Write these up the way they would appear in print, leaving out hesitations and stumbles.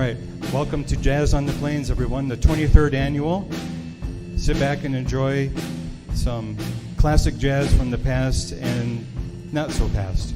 right, welcome to Jazz on the Plains, everyone, the 23rd annual. Sit back and enjoy some classic jazz from the past and not so past.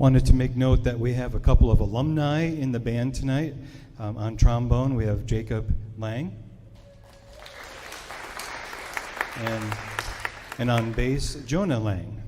Wanted to make note that we have a couple of alumni in the band tonight. On trombone, we have Jacob Lang. And on bass, Jonah Lang.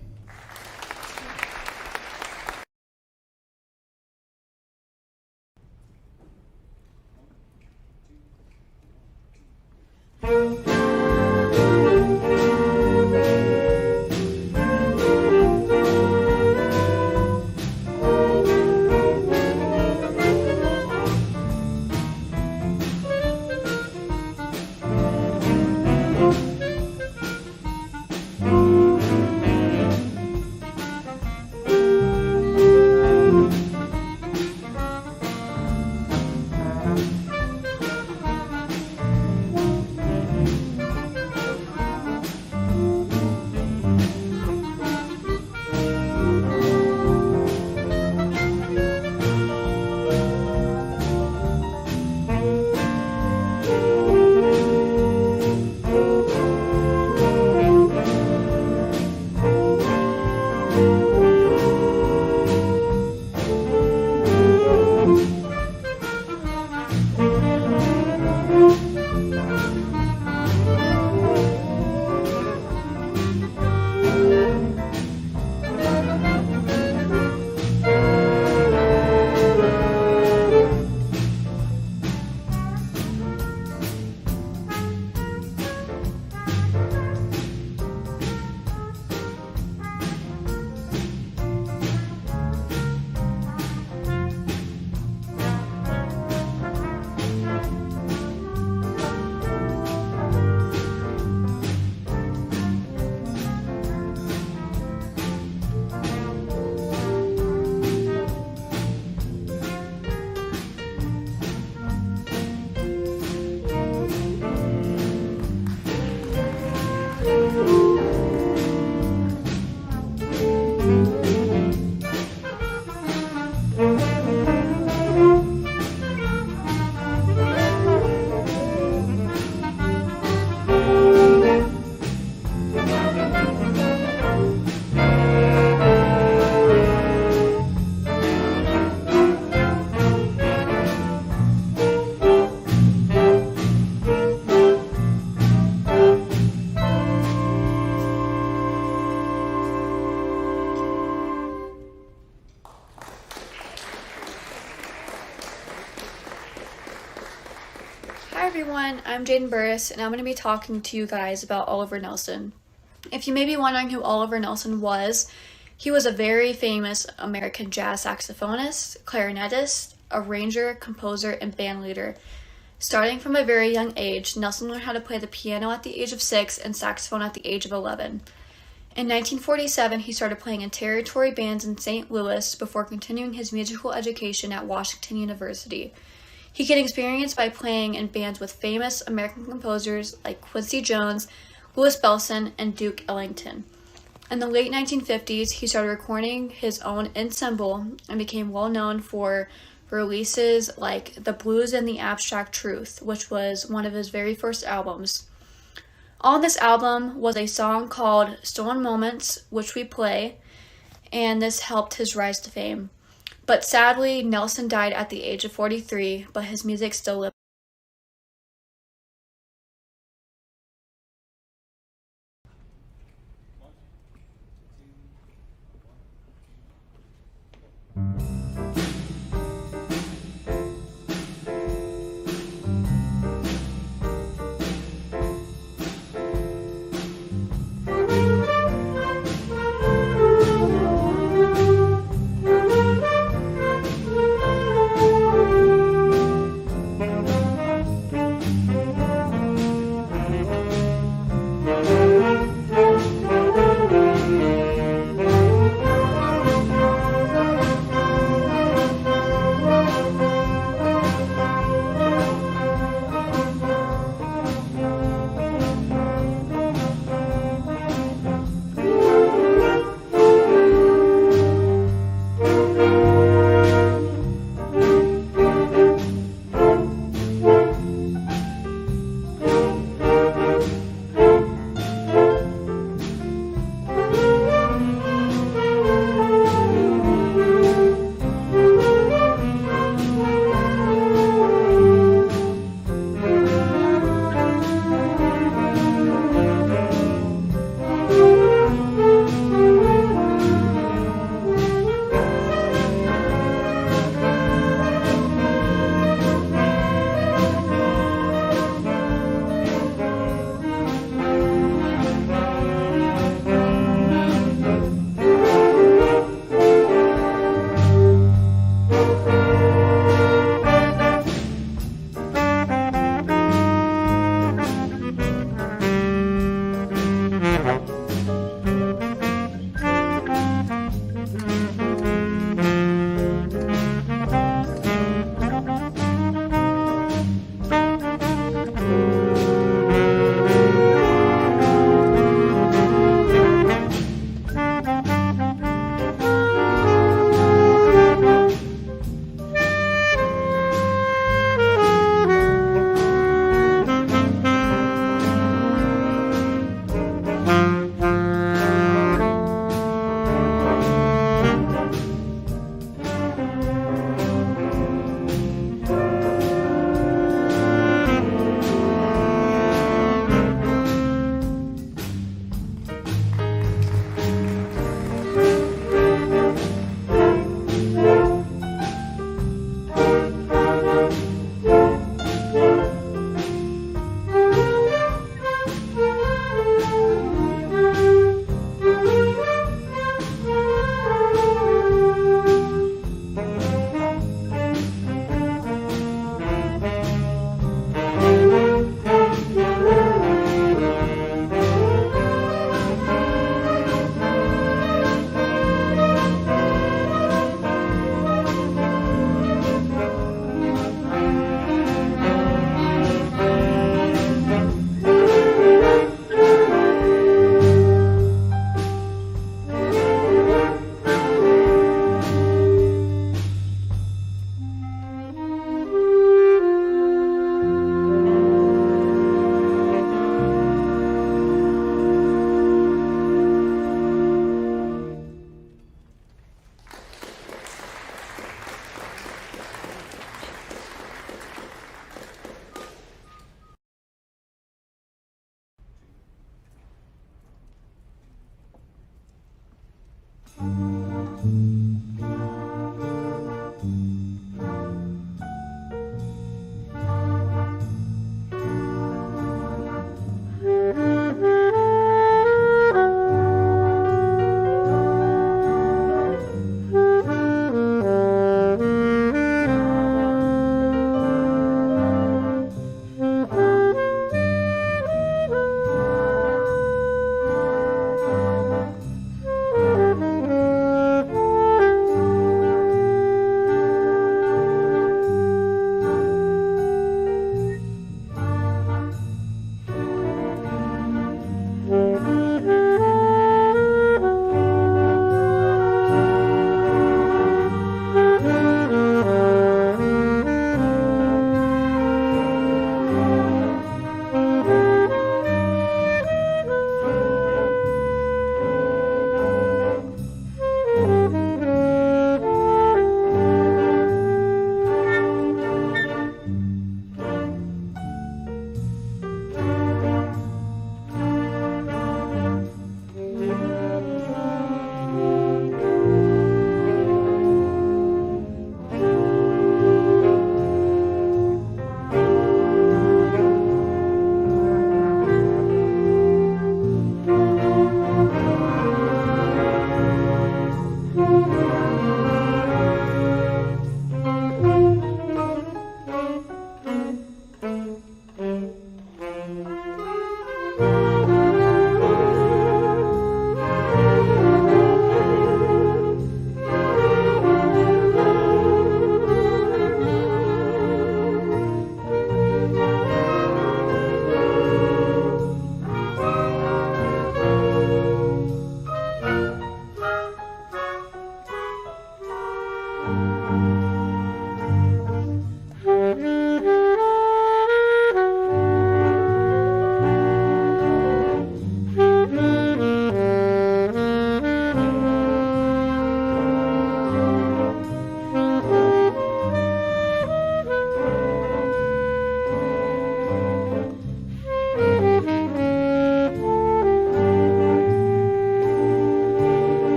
Hi everyone, I'm Jaden Burris, and I'm going to be talking to you guys about Oliver Nelson. If you may be wondering who Oliver Nelson was, he was a very famous American jazz saxophonist, clarinetist, arranger, composer, and band leader. Starting from a very young age, Nelson learned how to play the piano at the age of 6 and saxophone at the age of 11. In 1947, he started playing in territory bands in St. Louis before continuing his musical education at Washington University. He gained experience by playing in bands with famous American composers like Quincy Jones, Louis Bellson, and Duke Ellington. In the late 1950s, he started recording his own ensemble and became well known for releases like The Blues and the Abstract Truth, which was one of his very first albums. On this album was a song called Stolen Moments, which we play, and this helped his rise to fame. But sadly, Nelson died at the age of 43, but his music still lives.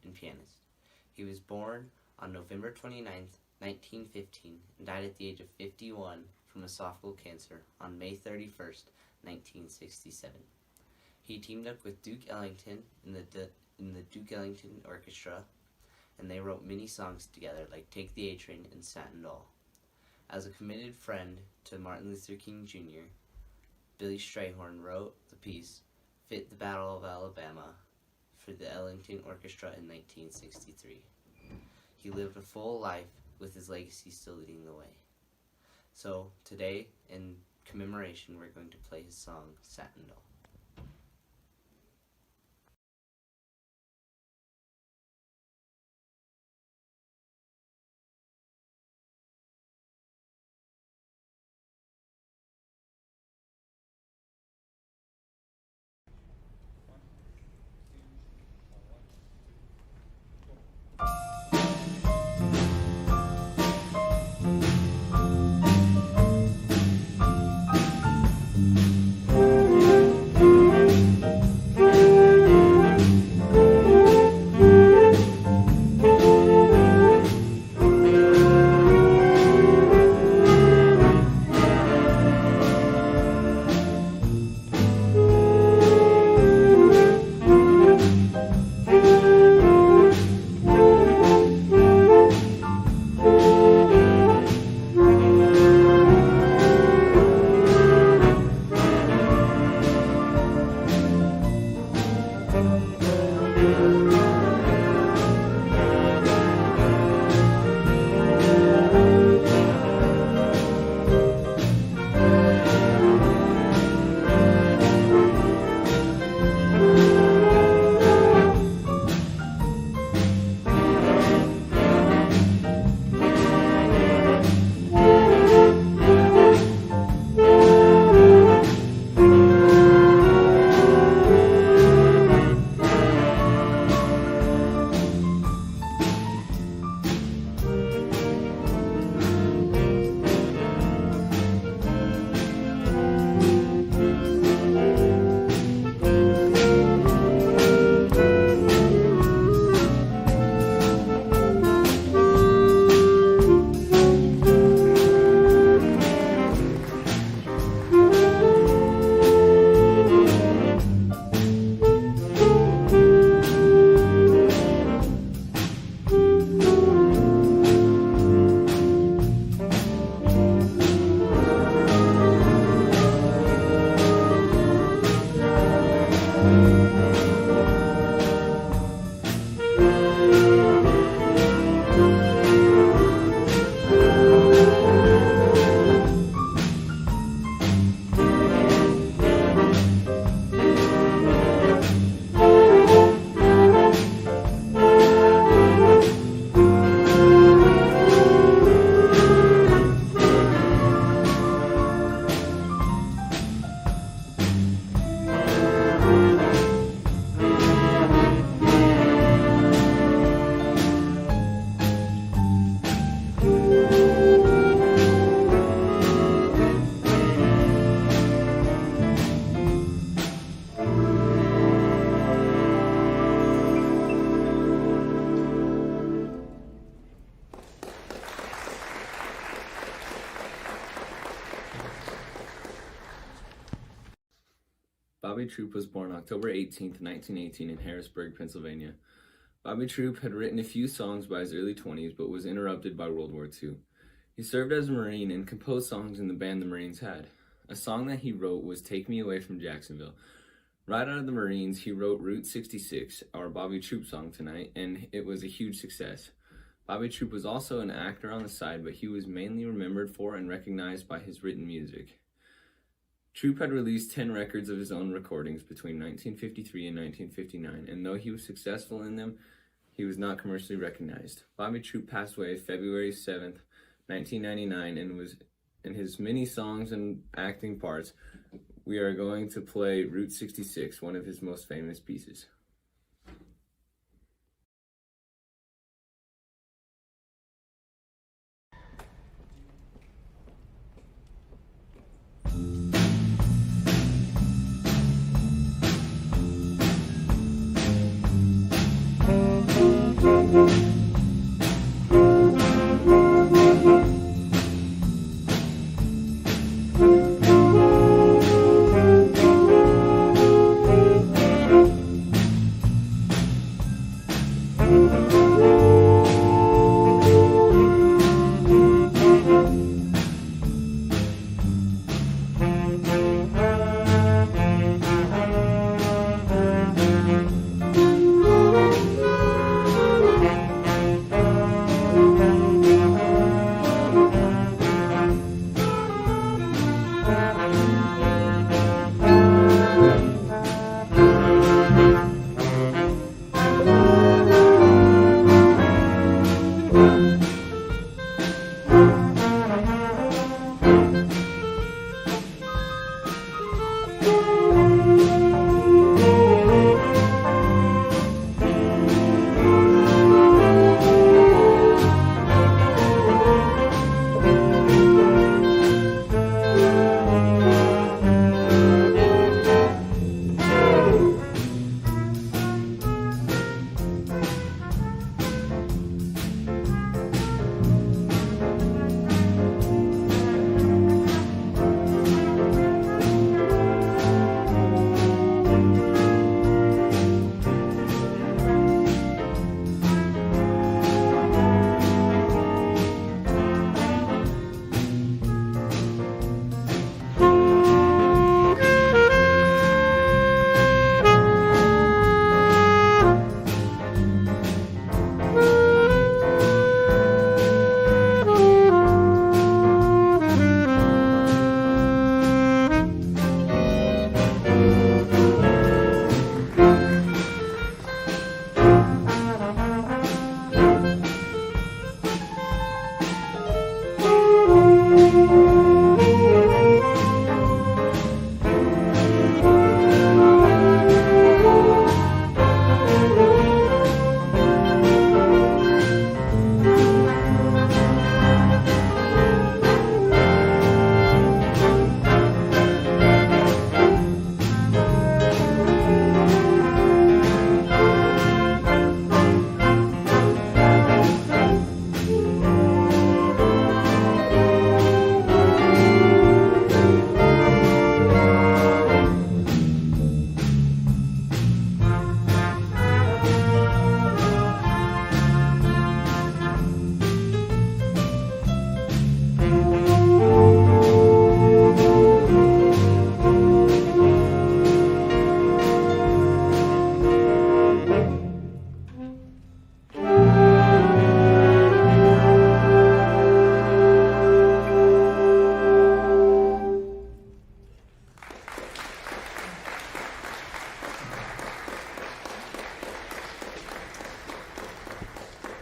and pianist. He was born on November 29th, 1915, and died at the age of 51 from esophageal cancer on May 31st, 1967. He teamed up with Duke Ellington in the Duke Ellington Orchestra, and they wrote many songs together like Take the A Train and Satin Doll. As a committed friend to Martin Luther King Jr., Billy Strayhorn wrote the piece Fit the Battle of Alabama for the Ellington Orchestra in 1963. He lived a full life with his legacy still leading the way. So today, in commemoration, we're going to play his song, Satin Doll. Bobby Troup was born October 18, 1918 in Harrisburg, Pennsylvania. Bobby Troup had written a few songs by his early 20s, but was interrupted by World War II. He served as a Marine and composed songs in the band the Marines had. A song that he wrote was Take Me Away from Jacksonville. Right out of the Marines, he wrote Route 66, our Bobby Troup song tonight, and it was a huge success. Bobby Troup was also an actor on the side, but he was mainly remembered for and recognized by his written music. Troup had released 10 records of his own recordings between 1953 and 1959, and though he was successful in them, he was not commercially recognized. Bobby Troup passed away February 7th, 1999, and was in his many songs and acting parts. We are going to play Route 66, one of his most famous pieces.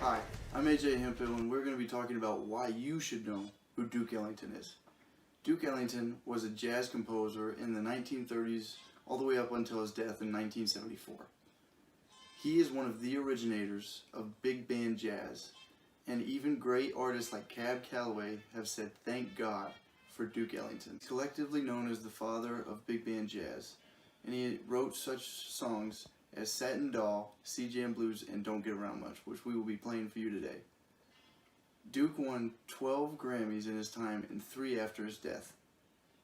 Hi, I'm AJ Hemphill, and we're going to be talking about why you should know who Duke Ellington is. Duke Ellington was a jazz composer in the 1930s all the way up until his death in 1974. He is one of the originators of big band jazz, and even great artists like Cab Calloway have said thank God for Duke Ellington. He's collectively known as the father of big band jazz, and he wrote such songs as Satin Doll, Sea Jam Blues, and Don't Get Around Much, which we will be playing for you today. Duke won 12 Grammys in his time and 3 after his death,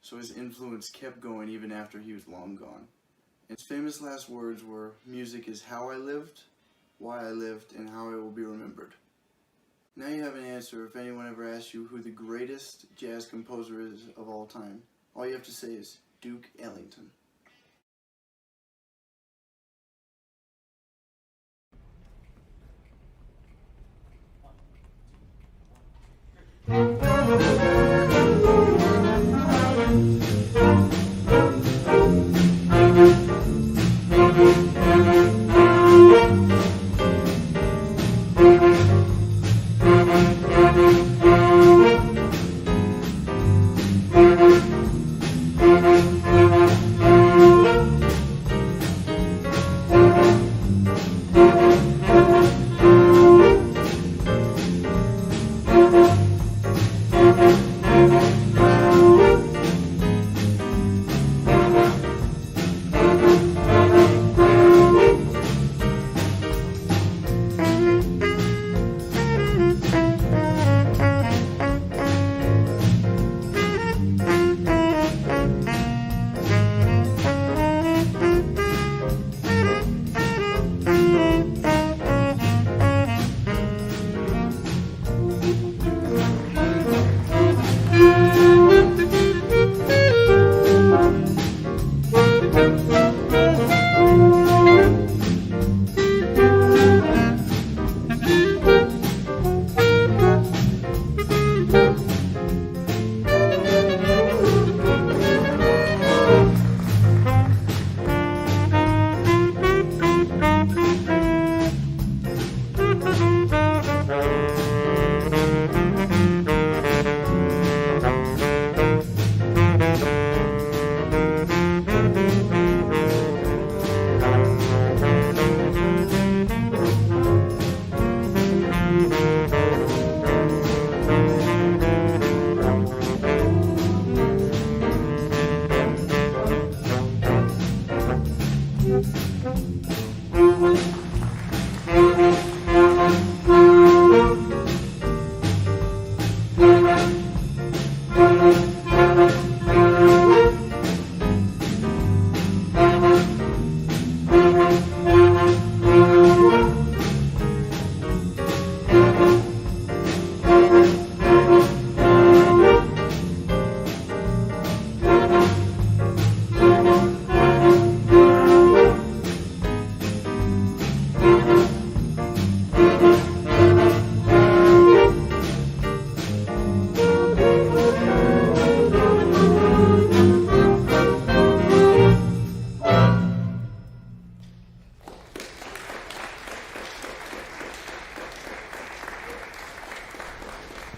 so his influence kept going even after he was long gone. His famous last words were, "Music is how I lived, why I lived, and how I will be remembered." Now you have an answer if anyone ever asks you who the greatest jazz composer is of all time. All you have to say is Duke Ellington.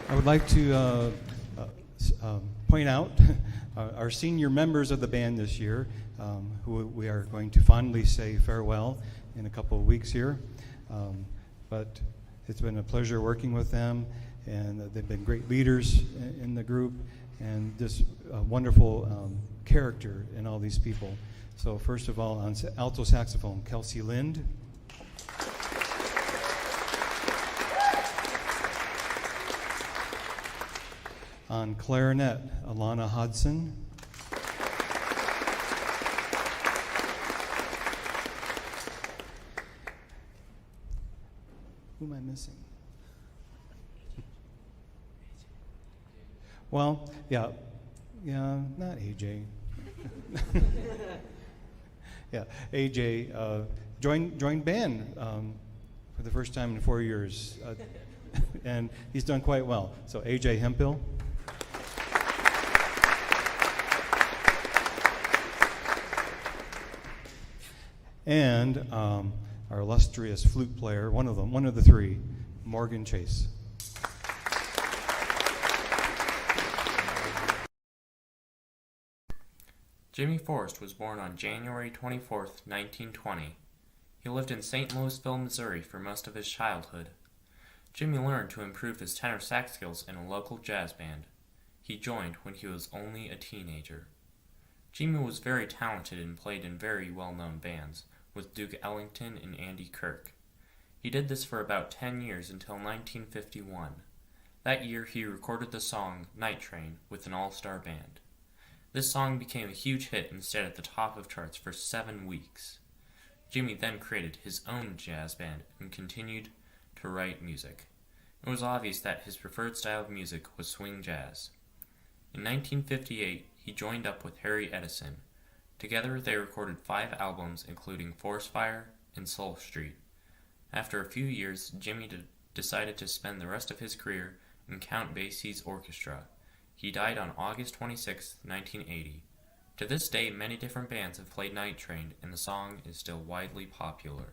I would like to point out our senior members of the band this year, who we are going to fondly say farewell in a couple of weeks here. But it's been a pleasure working with them, and they've been great leaders in the group, and just wonderful character in all these people. So first of all, on alto saxophone, Kelsey Lind. On clarinet, Alana Hodson. Who am I missing? Well, yeah, not AJ. Yeah, AJ joined band for the first time in 4 years, and he's done quite well. So AJ Hemphill. And our illustrious flute player, one of the three, Morgan Chase. Jimmy Forrest was born on January 24, 1920. He lived in St. Louisville, Missouri for most of his childhood. Jimmy learned to improve his tenor sax skills in a local jazz band. He joined when he was only a teenager. Jimmy was very talented and played in very well-known bands, with Duke Ellington and Andy Kirk. He did this for about 10 years until 1951. That year he recorded the song Night Train with an all-star band. This song became a huge hit and stayed at the top of charts for 7 weeks. Jimmy then created his own jazz band and continued to write music. It was obvious that his preferred style of music was swing jazz. In 1958, he joined up with Harry Edison. Together they recorded 5 albums including Forest Fire and Soul Street. After a few years, Jimmy decided to spend the rest of his career in Count Basie's orchestra. He died on August 26, 1980. To this day, many different bands have played Night Train, and the song is still widely popular.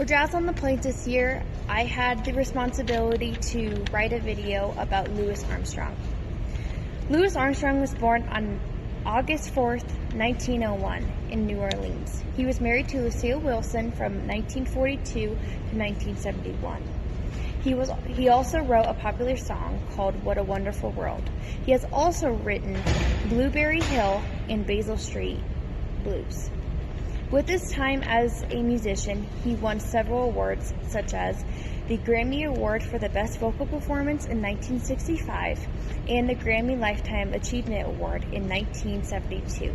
For Jazz on the Plains this year, I had the responsibility to write a video about Louis Armstrong. Louis Armstrong was born on August 4th, 1901 in New Orleans. He was married to Lucille Wilson from 1942 to 1971. He also wrote a popular song called What a Wonderful World. He has also written Blueberry Hill and Basil Street Blues. With his time as a musician, he won several awards, such as the Grammy Award for the Best Vocal Performance in 1965 and the Grammy Lifetime Achievement Award in 1972,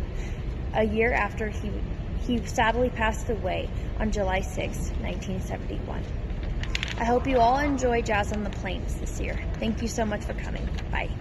a year after he sadly passed away on July 6, 1971. I hope you all enjoy Jazz on the Plains this year. Thank you so much for coming. Bye.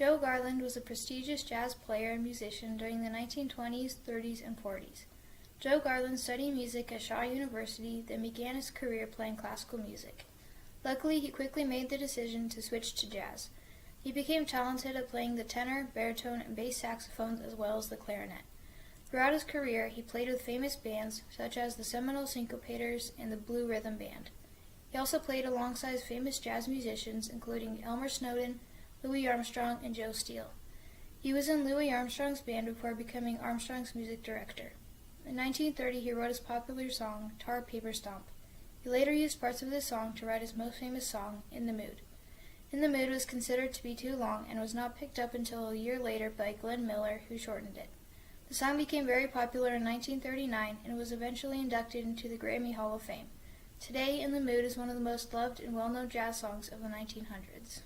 Joe Garland was a prestigious jazz player and musician during the 1920s, 30s, and 40s. Joe Garland studied music at Shaw University, then began his career playing classical music. Luckily, he quickly made the decision to switch to jazz. He became talented at playing the tenor, baritone, and bass saxophones as well as the clarinet. Throughout his career, he played with famous bands such as the Seminole Syncopators and the Blue Rhythm Band. He also played alongside famous jazz musicians including Elmer Snowden, Louis Armstrong, and Joe Steele. He was in Louis Armstrong's band before becoming Armstrong's music director. In 1930, he wrote his popular song, Tar Paper Stomp. He later used parts of this song to write his most famous song, In the Mood. In the Mood was considered to be too long and was not picked up until a year later by Glenn Miller, who shortened it. The song became very popular in 1939 and was eventually inducted into the Grammy Hall of Fame. Today, In the Mood is one of the most loved and well-known jazz songs of the 1900s.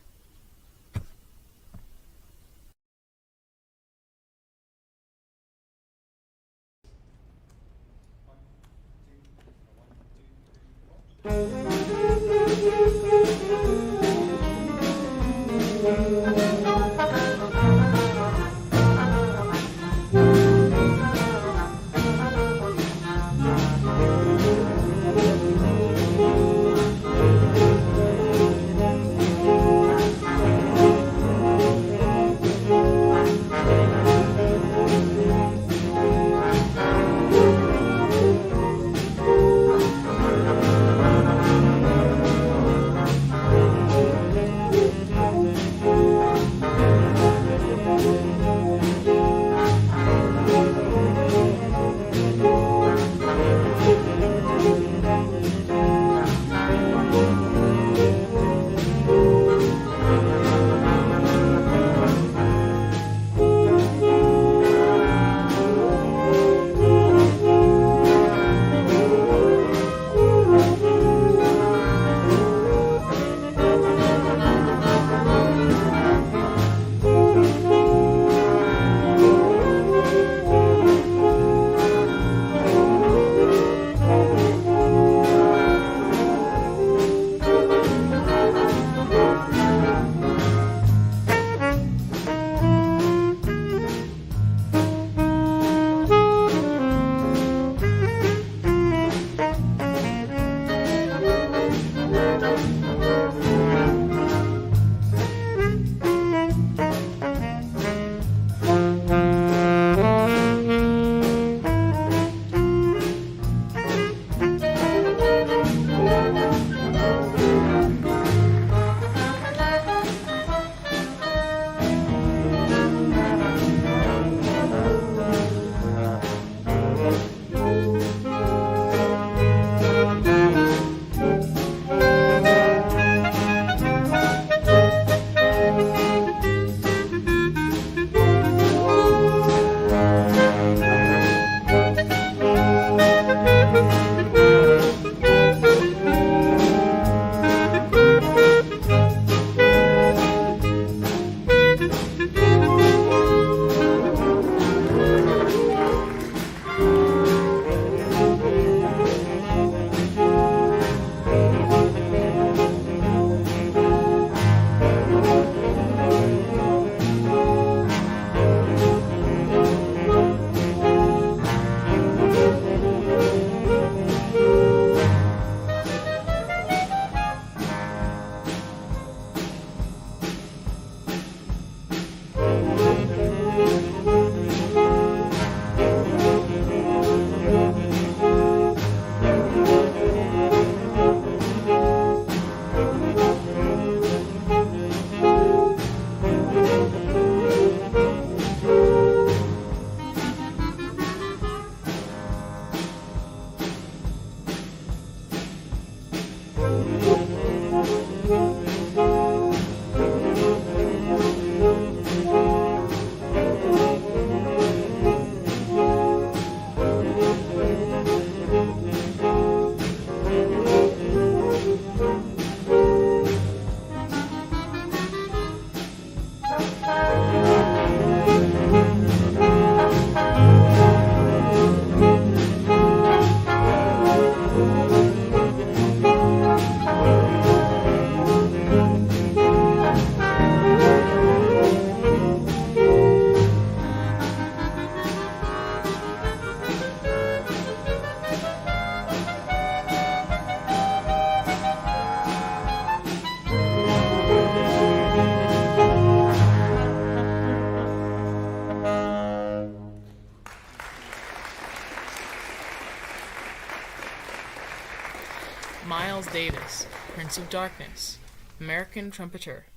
Miles Davis, Prince of Darkness, American trumpeter.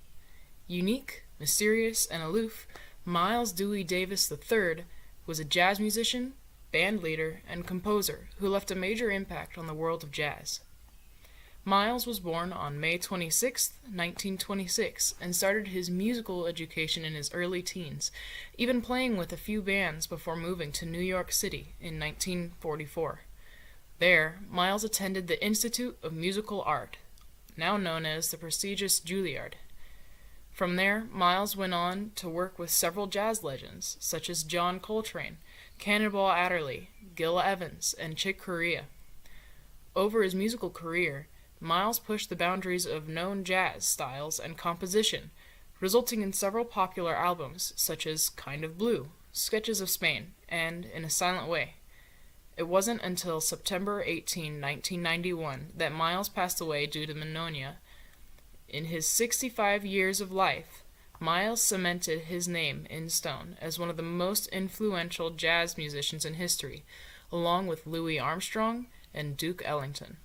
Unique, mysterious, and aloof, Miles Dewey Davis III was a jazz musician, band leader, and composer who left a major impact on the world of jazz. Miles was born on May 26, 1926, and started his musical education in his early teens, even playing with a few bands before moving to New York City in 1944. There, Miles attended the Institute of Musical Art, now known as the prestigious Juilliard. From there, Miles went on to work with several jazz legends, such as John Coltrane, Cannonball Adderley, Gil Evans, and Chick Corea. Over his musical career, Miles pushed the boundaries of known jazz styles and composition, resulting in several popular albums such as Kind of Blue, Sketches of Spain, and In a Silent Way. It wasn't until September 18, 1991 that Miles passed away due to pneumonia. In his 65 years of life, Miles cemented his name in stone as one of the most influential jazz musicians in history, along with Louis Armstrong and Duke Ellington.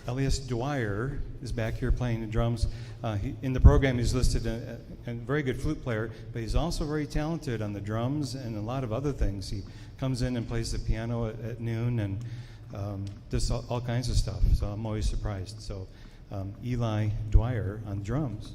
Elias Dwyer is back here playing the drums. In the program, he's listed a very good flute player, but he's also very talented on the drums and a lot of other things. He comes in and plays the piano at noon and does all kinds of stuff. So I'm always surprised. So Eli Dwyer on drums.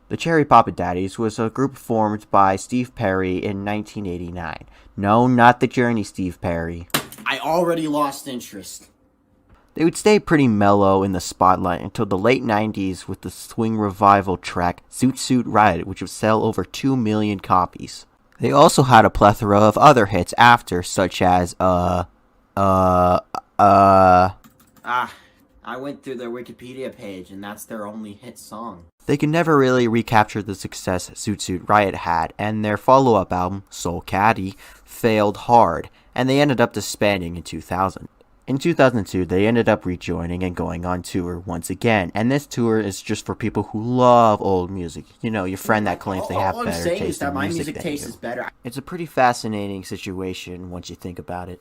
The Cherry Papa Daddies was a group formed by Steve Perry in 1989. No, not the Journey Steve Perry. I already lost interest. They would stay pretty mellow in the spotlight until the late 90s with the swing revival track Zoot Suit Riot, which would sell over 2 million copies. They also had a plethora of other hits after, such as, I went through their Wikipedia page and that's their only hit song. They could never really recapture the success Zoot Suit Riot had, and their follow-up album, Soul Caddy, failed hard, and they ended up disbanding in 2000. In 2002, they ended up rejoining and going on tour once again, and this tour is just for people who love old music. You know, your friend that claims they have better taste in music than you. Better. It's a pretty fascinating situation once you think about it.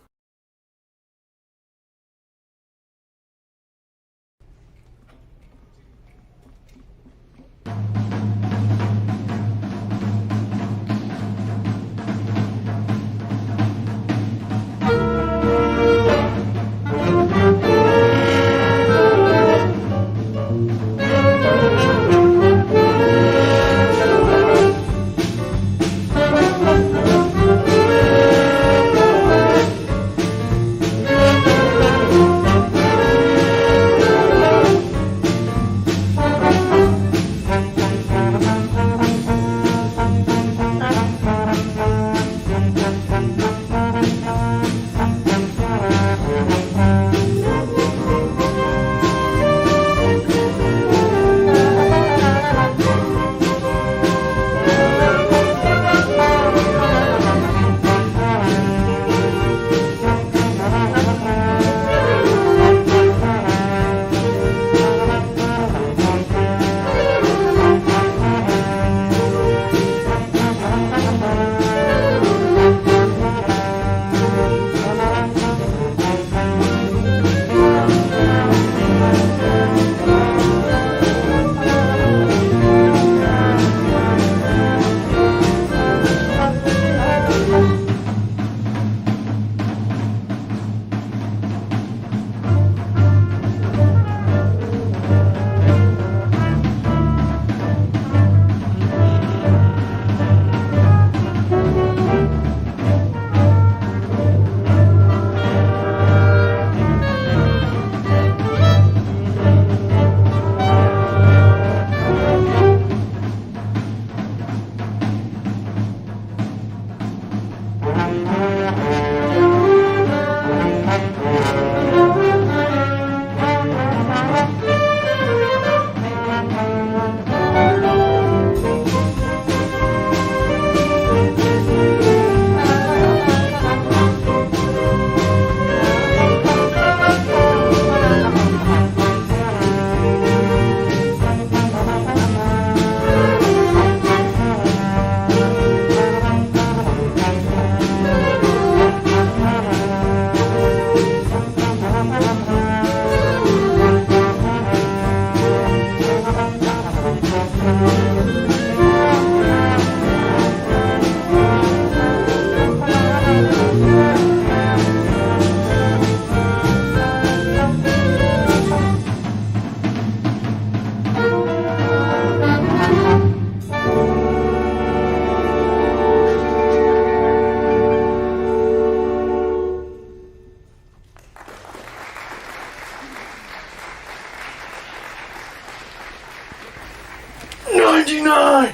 99,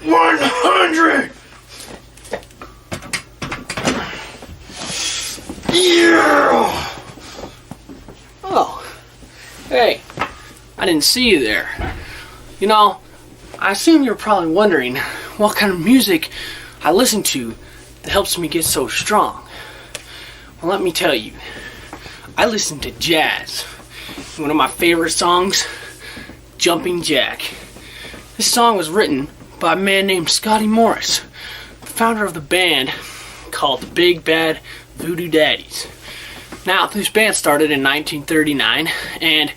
100. Yeah. Oh, hey, I didn't see you there. You know, I assume you're probably wondering what kind of music I listen to that helps me get so strong. Well, let me tell you, I listen to jazz. One of my favorite songs, Jumping Jack. This song was written by a man named Scotty Morris, the founder of the band called the Big Bad Voodoo Daddies. Now, this band started in 1939 and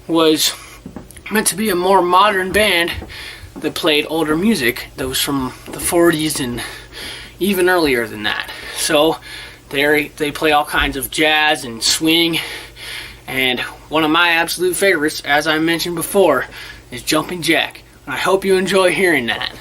was meant to be a more modern band that played older music that was from the 40s and even earlier than that. So they play all kinds of jazz and swing, and one of my absolute favorites, as I mentioned before, is Jumping Jack. And I hope you enjoy hearing that.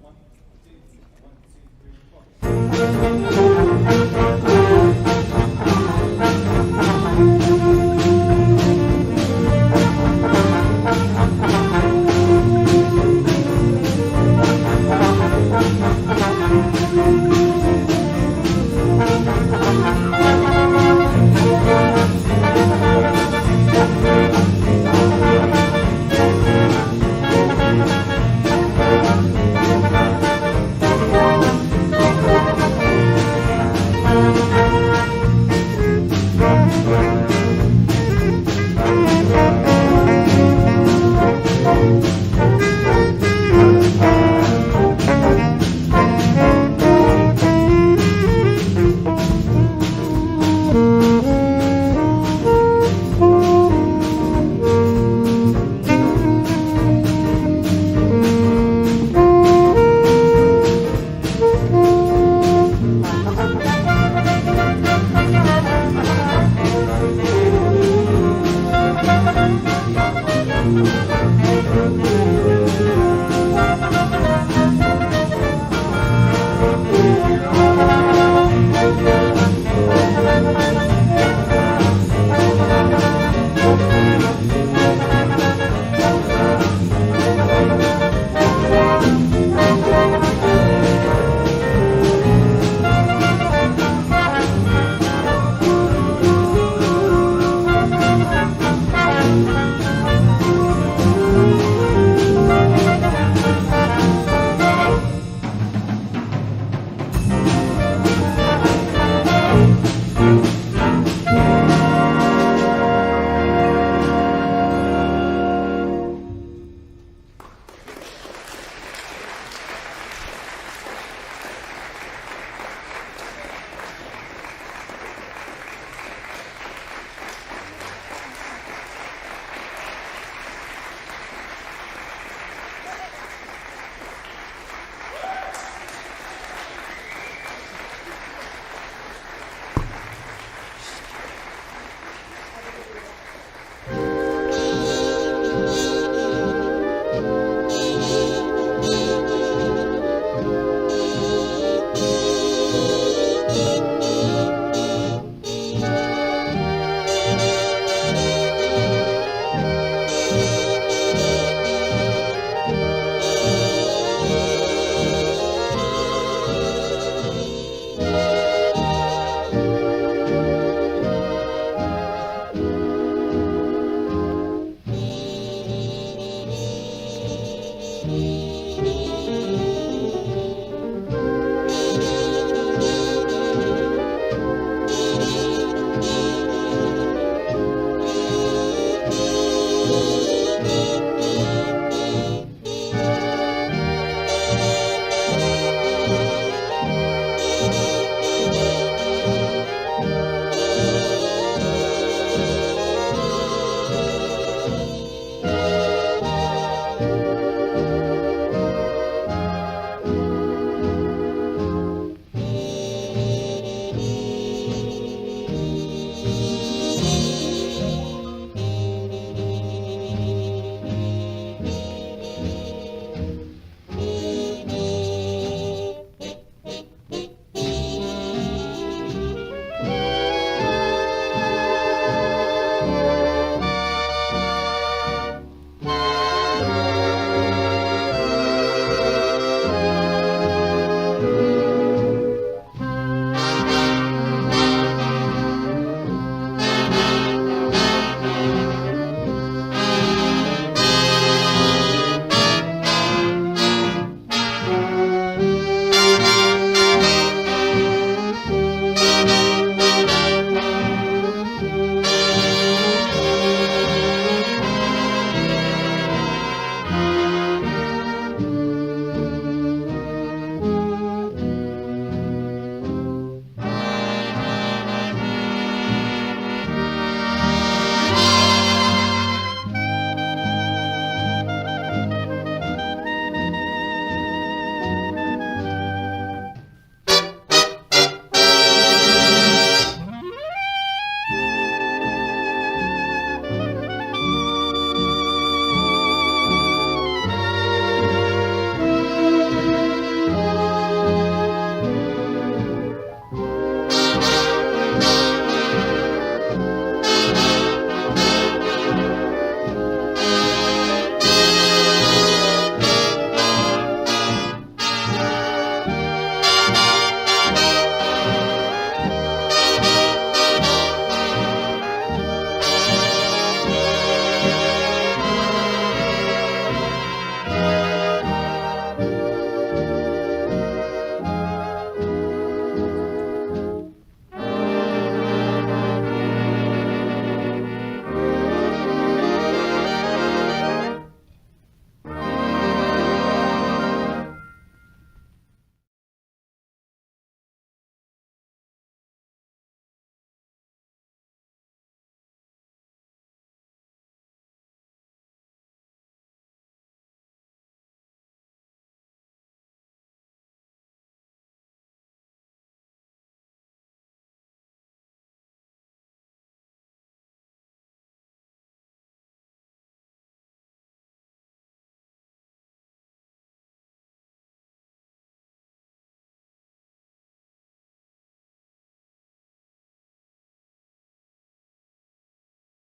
One, two, 1, 2, 3, 4.